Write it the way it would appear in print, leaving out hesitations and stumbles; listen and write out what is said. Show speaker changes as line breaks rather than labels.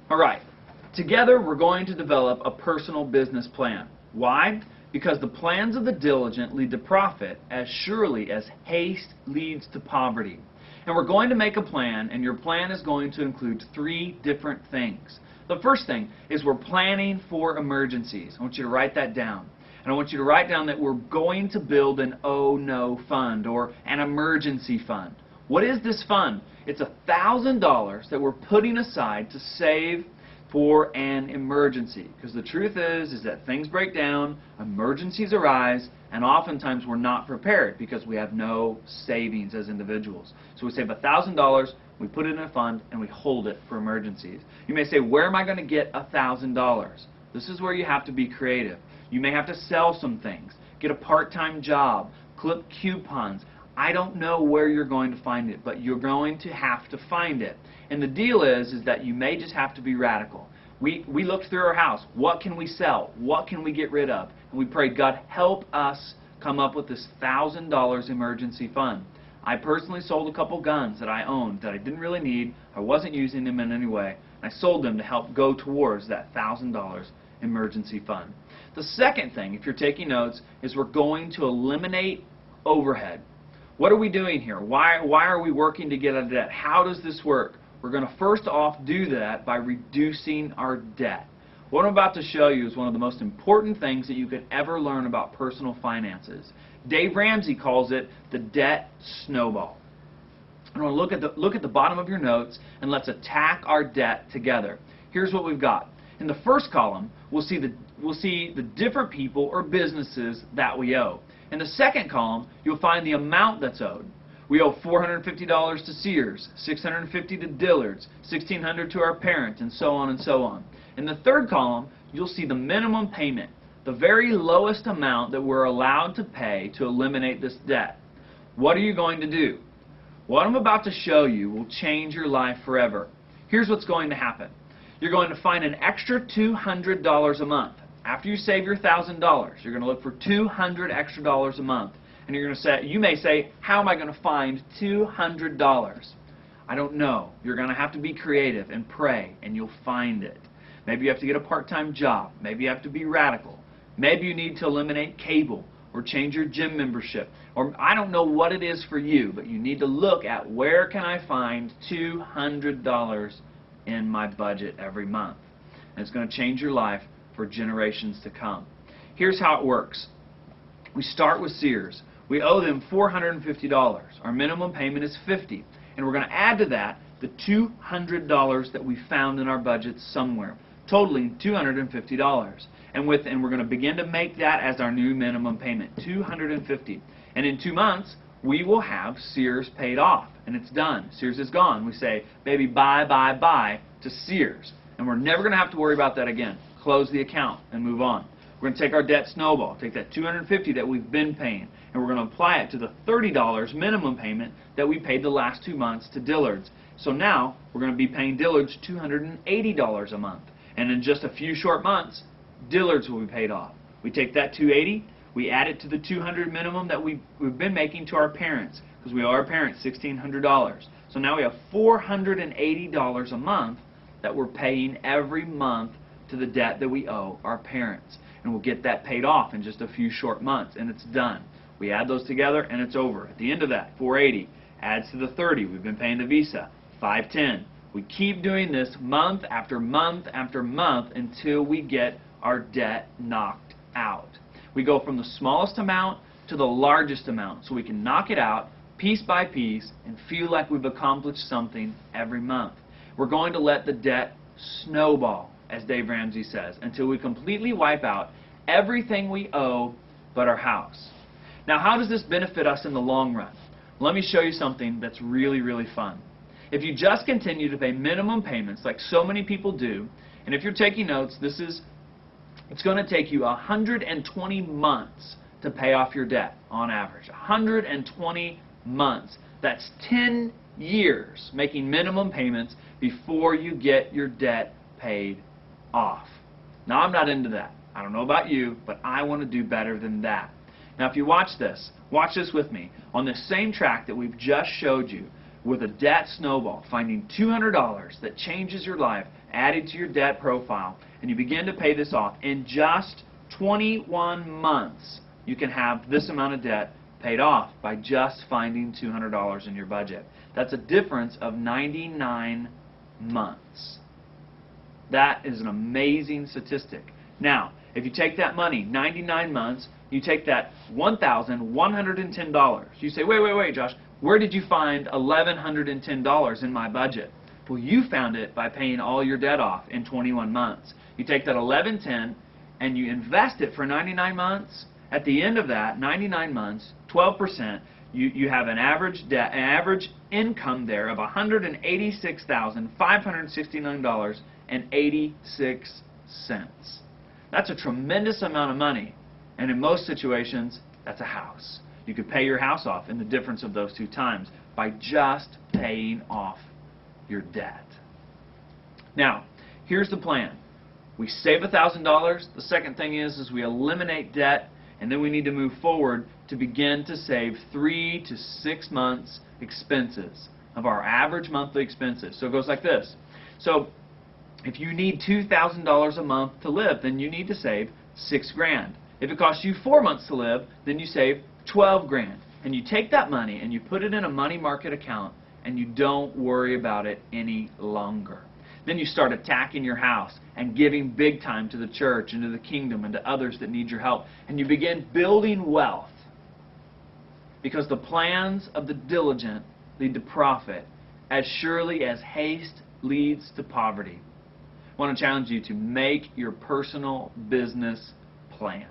All right, together we're going to develop a personal business plan. Why? Because the plans of the diligent lead to profit as surely as haste leads to poverty. And we're going to make a plan, and your plan is going to include 3 different things. The first thing is we're planning for emergencies. I want you to write that down. And I want you to write down that we're going to build an oh no fund, or an emergency fund. What is this fund? It's $1,000 that we're putting aside to save for an emergency. Because the truth is that things break down, emergencies arise, and oftentimes we're not prepared because we have no savings as individuals. So we save $1,000, we put it in a fund, and we hold it for emergencies. You may say, where am I going to get $1,000? This is where you have to be creative. You may have to sell some things, get a part-time job, clip coupons. I don't know where you're going to find it, but you're going to have to find it. And the deal is that you may just have to be radical. We looked through our house. What can we sell? What can we get rid of? And we prayed, God, help us come up with this $1,000 emergency fund. I personally sold a couple guns that I owned that I didn't really need. I wasn't using them in any way. And I sold them to help go towards that $1,000 emergency fund. The second thing, if you're taking notes, is we're going to eliminate overhead. What are we doing here? Why are we working to get out of debt? How does this work? We're going to first off do that by reducing our debt. What I'm about to show you is one of the most important things that you could ever learn about personal finances. Dave Ramsey calls it the debt snowball. I want to look at the bottom of your notes, and let's attack our debt together. Here's what we've got. In the first column, we'll see the different people or businesses that we owe. In the second column, you'll find the amount that's owed. We owe $450 to Sears, $650 to Dillard's, $1,600 to our parents, and so on and so on. In the third column, you'll see the minimum payment, the very lowest amount that we're allowed to pay to eliminate this debt. What are you going to do? What I'm about to show you will change your life forever. Here's what's going to happen. You're going to find an extra $200 a month. After you save your $1,000, you're going to look for $200 extra a month. And you're going to say, you may say, how am I going to find $200? I don't know. You're going to have to be creative and pray, and you'll find it. Maybe you have to get a part-time job. Maybe you have to be radical. Maybe you need to eliminate cable or change your gym membership. Or I don't know what it is for you, but you need to look at where can I find $200 in my budget every month. And it's going to change your life for generations to come. Here's how it works. We start with Sears. We owe them $450. Our minimum payment is $50. And we're going to add to that the $200 that we found in our budget somewhere, totaling $250. And we're going to begin to make that as our new minimum payment, $250. And in 2 months, we will have Sears paid off. And it's done. Sears is gone. We say, baby, bye, bye, bye to Sears. And we're never going to have to worry about that again. Close the account and move on. We're going to take our debt snowball, take that $250 that we've been paying, and we're going to apply it to the $30 minimum payment that we paid the last 2 months to Dillard's. So now we're going to be paying Dillard's $280 a month. And in just a few short months, Dillard's will be paid off. We take that $280, we add it to the $200 minimum that we've been making to our parents, because we owe our parents $1,600. So now we have $480 a month that we're paying every month to the debt that we owe our parents. And we'll get that paid off in just a few short months, and it's done. We add those together, and it's over. At the end of that, $480 adds to the $30 we've been paying to Visa, $510. We keep doing this month after month after month until we get our debt knocked out. We go from the smallest amount to the largest amount, so we can knock it out piece by piece and feel like we've accomplished something every month. We're going to let the debt snowball, as Dave Ramsey says, until we completely wipe out everything we owe but our house. Now, how does this benefit us in the long run? Let me show you something that's really, really fun. If you just continue to pay minimum payments like so many people do, and if you're taking notes, it's going to take you 120 months to pay off your debt on average. 120 months. That's 10 years making minimum payments before you get your debt paid off. Now, I'm not into that. I don't know about you, but I want to do better than that. Now, if you watch this with me. On the same track that we've just showed you, with a debt snowball, finding $200 that changes your life, added to your debt profile, and you begin to pay this off. In just 21 months, you can have this amount of debt paid off by just finding $200 in your budget. That's a difference of 99 months. That is an amazing statistic. Now, if you take that money, 99 months, you take that $1,110. You say, wait, Josh, where did you find $1,110 in my budget? Well, you found it by paying all your debt off in 21 months. You take that $1,110 and you invest it for 99 months. At the end of that, 99 months, 12%, you have an average income there of $186,569.86. That's a tremendous amount of money, and in most situations, that's a house. You could pay your house off in the difference of those two times by just paying off your debt. Now, here's the plan. We save $1,000. The second thing is we eliminate debt, and then we need to move forward to begin to save 3 to 6 months expenses of our average monthly expenses. So it goes like this. So if you need $2,000 a month to live, then you need to save $6,000. If it costs you 4 months to live, then you save $12,000. And you take that money and you put it in a money market account, and you don't worry about it any longer. Then you start attacking your house and giving big time to the church and to the kingdom and to others that need your help. And you begin building wealth, because the plans of the diligent lead to profit as surely as haste leads to poverty. I want to challenge you to make your personal business plan.